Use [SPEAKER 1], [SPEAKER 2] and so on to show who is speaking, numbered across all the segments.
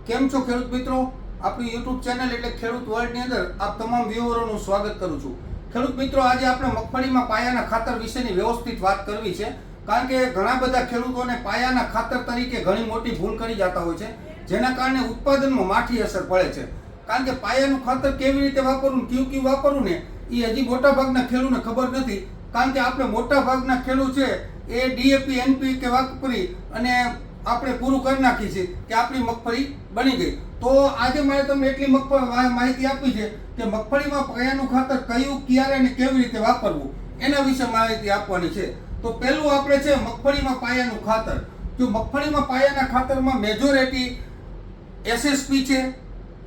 [SPEAKER 1] કેમ છો ખેડૂત મિત્રો? આપણી યુટ્યુબ ચેનલ એટલે ખેડૂત વર્લ્ડની અંદર આપ તમામ વ્યુઅરોનું સ્વાગત કરું છું. ખેડૂત મિત્રો, આજે આપણે મગફળીમાં પાયાના ખાતર વિશેની વ્યવસ્થિત વાત કરવી છે. કારણ કે ઘણા બધા ખેડૂતોને પાયાના ખાતર તરીકે ઘણી મોટી ભૂલ કરી જતા હોય છે, જેના કારણે ઉત્પાદનમાં માઠી અસર પડે છે. કારણ કે પાયાનું ખાતર કેવી રીતે વાપરવું, કયું વાપરવું ને એ હજી મોટાભાગના ખેડૂતને ખબર નથી. કારણ કે આપણે મોટાભાગના ખેડૂત છે એ ડીએપી NPK વાપરી અને આપણે પૂરું કરી નાખી છે કે આપણી મગફળી બની ગઈ. તો આજે મારે તમને એટલી માહિતી આપી છે કે મગફળીમાં પાયાનું ખાતર કયું, ક્યારે અને કેવી રીતે વાપરવું એના વિશે માહિતી આપવાની છે. તો પહેલું આપણે છે મગફળીમાં પાયાનું ખાતર. જો મગફળીમાં પાયાના ખાતરમાં મેજોરિટી SSP છે,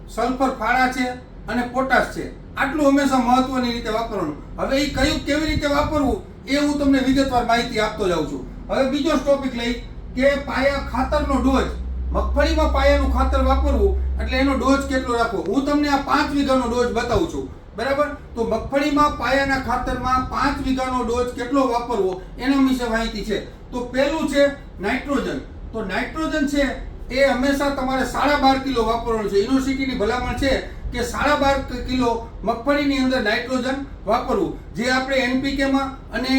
[SPEAKER 1] સલ્ફર ફાળા છે અને પોટાશ છે. આટલું હંમેશા મહત્વની રીતે વાપરવાનું. હવે એ કયું કેવી રીતે વાપરવું એ હું તમને વિગતવાર માહિતી આપતો જાઉં છું. હવે બીજો ટોપિક લઈ કે પાયા ખાતરનો ડોઝ. મગફળીમાં પાયાનું ખાતર વાપરવું એટલે એનો ડોઝ કેટલો રાખવો. હું તમને આ 5 વીઘાનો ડોઝ બતાવું છું, બરાબર? તો મગફળીમાં પાયાના ખાતરમાં 5 વીઘાનો ડોઝ કેટલો વાપરવો એના વિશે માહિતી છે. તો પહેલું છે નાઇટ્રોજન. તો નાઇટ્રોજન છે એ હંમેશા તમારે 12.5 કિલો વાપરવાનું છે. યુનિવર્સિટીની ભલામણ છે કે 12.5 કિલો મગફળીની અંદર નાઇટ્રોજન વાપરવું, જે આપણે NPKમાં અને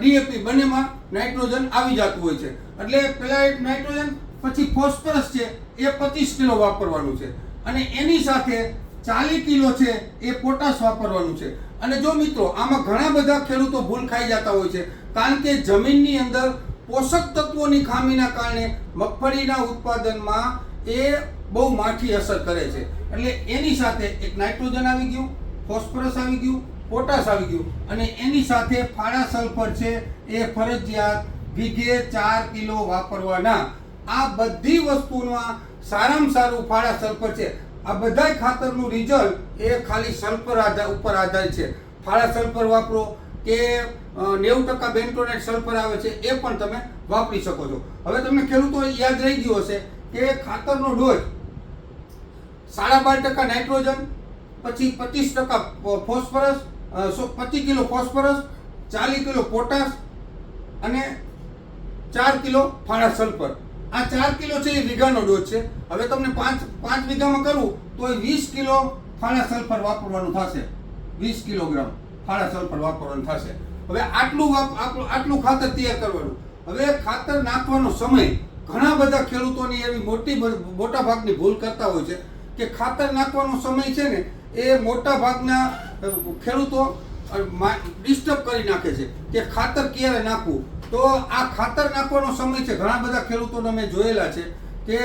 [SPEAKER 1] DAP બંનેમાં નાઇટ્રોજન આવી જતું હોય છે. એટલે પહેલા એક નાઇટ્રોજન, પછી ફોસ્ફરસ છે એ 25 કિલો વાપરવાનું છે, અને એની સાથે 40 કિલો છે એ પોટાશ વાપરવાનું છે. અને જો મિત્રો, આમાં ઘણા બધા ખેડૂતો ભૂલ ખાઈ જતા હોય છે, કારણ કે જમીનની અંદર પોષક તત્વોની ખામીના કારણે મગફળીના ઉત્પાદનમાં એ બહુ માઠી અસર કરે છે. એટલે એની સાથે એક નાઇટ્રોજન આવી ગયું, ફોસ્ફરસ આવી ગયું, પોટાશ આવી ગયું, અને એની સાથે ફાળા સલ્ફર છે એ ફરજિયાત વીઘે 4 કિલો વાપરવાના. આ બધી વસ્તુમાં સારામાં સારું ફાળા સલ્ફર છે. આ બધા ખાતરનું રિઝલ્ટ એ ખાલી સલ્ફર ઉપર આધારિત છે. ફાળા સલ્ફર વાપરો કે 90% બેન્ટોનેટ સલ્ફર આવે છે એ પણ તમે વાપરી શકો છો. હવે તમને ખેડૂતો યાદ રહી ગયો હશે કે ખાતરનો ડોઝ 12.5% નાઇટ્રોજન, પછી 25% phosphorus, 25 kilo phosphorus, 40 kilo potash અને 4 કિલો ફાળા સલ્ફર. આ 4 કિલો છે એ વીઘાનો ડોઝ છે. હવે તમને 5 વીઘામાં કરવું તો 20 કિલો ફાળા સલ્ફર વાપરવાનું થશે. 20 કિલોગ્રામ ફાળા સલ્ફર વાપરવાનું થશે. હવે આટલું ખાતર તૈયાર કરવાનું. હવે ખાતર નાખવાનો સમય, ઘણા બધા ખેડૂતોની એવી મોટા ભાગની ભૂલ કરતા હોય છે કે ખાતર નાખવાનો સમય છે ને એ મોટા ભાગના ખેડૂતો ડિસ્ટર્બ કરી નાખે છે કે ખાતર ક્યારે નાખવું. તો આ ખાતર નાખવાનો સમય છે, ઘણા બધા ખેડૂતોને મેં જોયેલા છે કે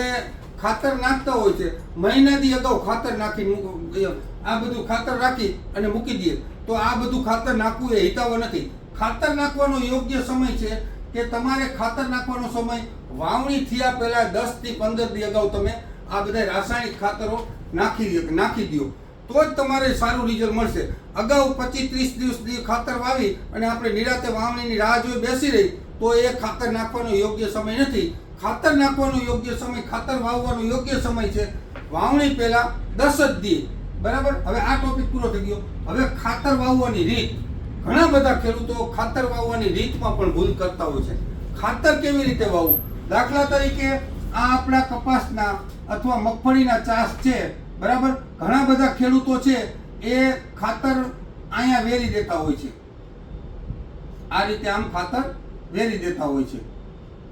[SPEAKER 1] ખાતર નાખતા હોય છે, મહિનાથી અગાઉ ખાતર નાખી આ બધું ખાતર રાખી અને મૂકી દઈએ. તો આ બધું ખાતર નાખવું એ હિતાવહ નથી. ખાતર નાખવાનો યોગ્ય સમય છે કે તમારે ખાતર નાખવાનો સમય વાવણી થયા પહેલા 10 થી 15 દી અગાઉ તમે આ બધા રાસાયણિક ખાતરો નાખી દો, તો જ તમારે સારું રિઝલ્ટ મળશે. અગાઉ 25-30 દિવસ ખાતર વાવી અને આપણે નિરાતે વાવણીની રાહ જોઈ બેસી રહી તો એ ખાતર નાખવાનો યોગ્ય સમય નથી. ખાતર નાખવાનો યોગ્ય સમય, ખાતર વાવવાનો યોગ્ય સમય છે વાવણી પહેલા 10 જ દી, બરાબર? હવે આ ટોપિક પૂરો થઈ ગયો. હવે ખાતર વાવવાની રીત. ઘણા બધા ખેડૂતો ખાતર વાવવાની રીતમાં પણ ભૂલ કરતા હોય છે. ખાતર કેવી રીતે વાવવું? દાખલા તરીકે આ આપણા કપાસના અથવા મગફળીના ચાસ છે, બરાબર? ઘણા બધા ખેડૂતો છે એ ખાતર અહીંયા વેરી દેતા હોય છે. આ રીતે આમ ખાતર વેરી દેતા હોય છે.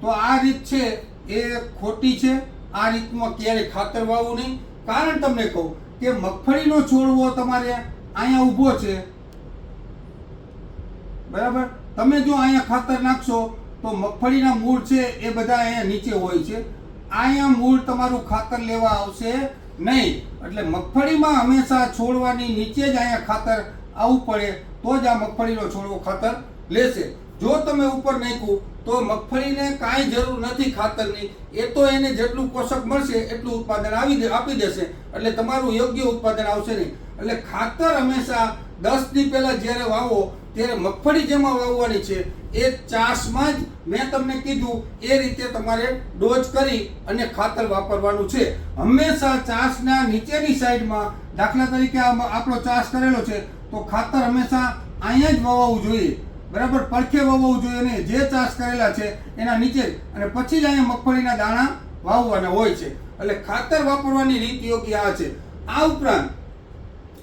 [SPEAKER 1] તો આ રીત છે એ ખોટી છે. આ રીતમાં ક્યારેય ખાતર વાવવું નહીં. કારણ તમને કહું કે મગફળીનો છોડવો તમારે અહીંયા ઊભો છે, બરાબર? તમે જો અહીંયા ખાતર નાખશો તો મગફળીના મૂળ છે એ બધા અહીંયા નીચે હોય છે. અહીંયા મૂળ તમારું ખાતર લેવા આવશે નહીં. એટલે મગફળીમાં હંમેશા છોડવાની નીચે જ અહીંયા ખાતર આવવું પડે તો જ આ મગફળીનો છોડવો ખાતર લેશે. જો તમે ઉપર નાખ્યું તો મગફળીને કાંઈ જરૂર નથી ખાતરની. એ તો એને જેટલું પોષક મળશે એટલું ઉત્પાદન આપી દેશે, એટલે તમારું યોગ્ય ઉત્પાદન આવશે નહીં. એટલે ખાતર હંમેશા 10 દી પહેલા જ્યારે વાવો ત્યારે મગફળી જેમાં વાવવાની છે એ ચાસમાં જ મેં તમને કીધું એ રીતે તમારે ડોઝ કરી અને ખાતર વાપરવાનું છે. હંમેશા ચાસના નીચેની સાઈડમાં, દાખલા તરીકે આપણો ચાસ કરેલો છે તો ખાતર હંમેશા અહીંયા જ વાવવું જોઈએ, બરાબર? પડખે વાવવું જોઈએ નહીં. જે ચાસ કરેલા છે એના નીચે, અને પછી જ અહીંયા મગફળીના દાણા વાવવાના હોય છે. એટલે ખાતર વાપરવાની રીત યોગ્ય આ છે. આ ઉપરાંત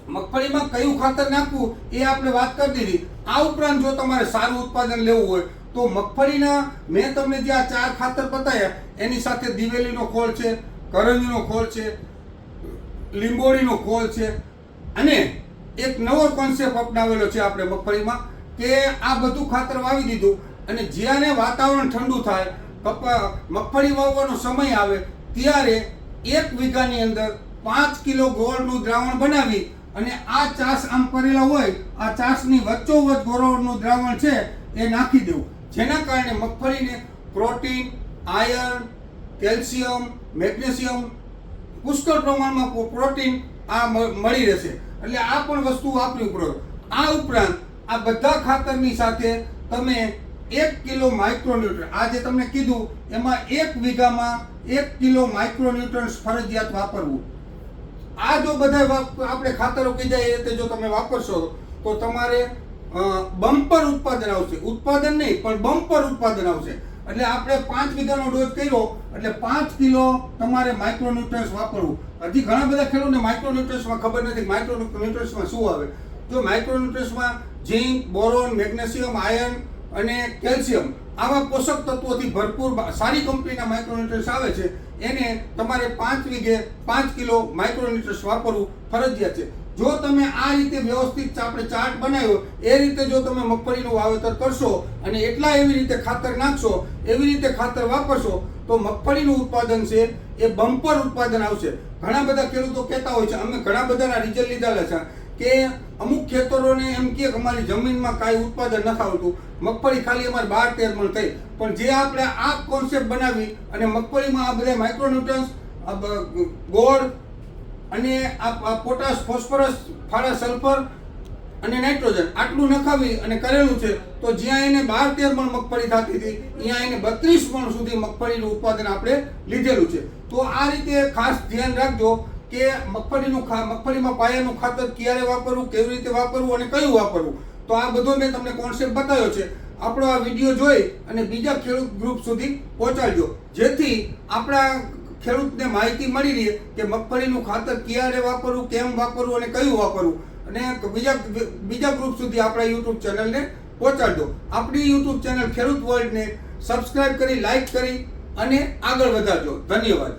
[SPEAKER 1] મગફળીમાં કયું ખાતર નાખવું એ આપણે વાત કરી દીધી. આ ઉપરાંત જો તમારે સારું ઉત્પાદન લેવું હોય તો મગફળીના મેં તમને જે આ 4 ખાતર બતાવ્યા એની સાથે દિવેલીનો ખોળ છે, કરંજનો ખોળ છે, લીંબોળીનો ખોળ છે, અને એક નવો કોન્સેપ્ટ અપનાવેલો છે આપણે મગફળીમાં કે આ બધું ખાતર વાવી દીધું અને જ્યારે વાતાવરણ ઠંડુ થાય, મગફળી વાવવાનો સમય આવે ત્યારે 1 વીઘાની અંદર 5 કિલો ગોળનું દ્રાવણ બનાવી અને આ ચાસ આમ કરેલા હોય, આ ચાસની વચ્ચોવચ્ચ ગોળનું દ્રાવણ છે એ નાખી દેવું, જેના કારણે મગફળીને પ્રોટીન, આયર્ન, કેલ્શિયમ, મેગ્નેશિયમ પુષ્કળ પ્રમાણમાં પ્રોટીન આ મળી રહેશે. એટલે આ પણ વસ્તુ વાપરવી પડે. આ ઉપરાંત આ બધા ખાતરની સાથે તમે 1 કિલો માઇક્રોન્યુટ્રન્ટ, આ જે તમને કીધું એમાં 1 વીઘામાં 1 કિલો માઇક્રોન્યુટ્રન્ટ્સ ફરજિયાત વાપરવું. આ જો બધા આપણે ખાતરો કીધા એ રીતે જો તમે વાપરશો તો તમારે બમ્પર ઉત્પાદન આવશે. ઉત્પાદન નહીં પણ બમ્પર ઉત્પાદન આવશે. એટલે આપણે 5 વીઘાનો ડોઝ કર્યો એટલે 5 કિલો તમારે માઇક્રોન્યુટ્રન્ટ્સ વાપરવું. હજી ઘણા બધા ખેડૂતોને માઇક્રોન્યુટ્રન્ટ્સમાં ખબર નથી માઇક્રોન્યુટ્રન્ટ્સમાં શું આવે. જો માઇક્રોન્યુટ્રન્ટ્સમાં ઝીંક, બોરોન, મેગ્નેશિયમ, આયર્ન અને કેલ્શિયમ આવા પોષક તત્વોથી ભરપૂર સારી કંપનીના માઇક્રોન્યુટ્રન્ટ્સ આવે છે. એને તમારે 5 વીઘે 5 કિલો માઇક્રોન્યુટ્રન્ટ્સ વાપરવું ફરજિયાત છે. જો તમે આ રીતે વ્યવસ્થિત આપણે ચાર્ટ બનાવ્યો એ રીતે જો તમે મગફળીનું વાવેતર કરશો અને એટલા એવી રીતે ખાતર નાખશો, એવી રીતે ખાતર વાપરશો તો મગફળીનું ઉત્પાદન છે એ બમ્પર ઉત્પાદન આવશે. ઘણા બધા ખેડૂતો કહેતા હોય છે, અમે ઘણા બધાના રિઝલ્ટ લીધેલા છે કે અમુક ખેતરોને એમ કે અમારી જમીનમાં કાંઈ ઉત્પાદન નથી આવતું, મગફળી ખાલી અમારે 12-13 મણ થઈ. પણ જે આપણે આ કોન્સેપ્ટ બનાવી અને મગફળીમાં આ બધા માઇક્રોન્યુટ્રન્ટ્સ, ગોળ અને આ પોટાશ, ફોસ્ફરસ, ફાળા સલ્ફર અને નાઇટ્રોજન આટલું નખાવી અને કરેલું છે તો જ્યાં એને 12-13 મણ મગફળી થતી હતી ત્યાં એને 32 મણ સુધી મગફળીનું ઉત્પાદન આપણે લીધેલું છે. તો આ રીતે ખાસ ધ્યાન રાખજો કે મગફળીમાં પાયાનું ખાતર ક્યારે વાપરવું, કેવી રીતે વાપરવું અને કયું વાપરવું. તો આ બધો મેં તમને કોન્સેપ્ટ બતાવ્યો છે. આપણો આ વિડીયો જોઈ અને બીજા ખેડૂત ગ્રુપ સુધી પહોંચાડજો, જેથી આપણા ખેડૂતને માહિતી મળી રહે કે મગફળીનું ખાતર ક્યારે વાપરવું, કેમ વાપરવું અને કયું વાપરવું. અને બીજા ગ્રુપ સુધી આપણા યુટ્યુબ ચેનલને પહોંચાડજો. આપણી યુટ્યુબ ચેનલ ખેડૂત વર્લ્ડને સબસ્ક્રાઇબ કરી, લાઇક કરી અને આગળ વધારજો. ધન્યવાદ.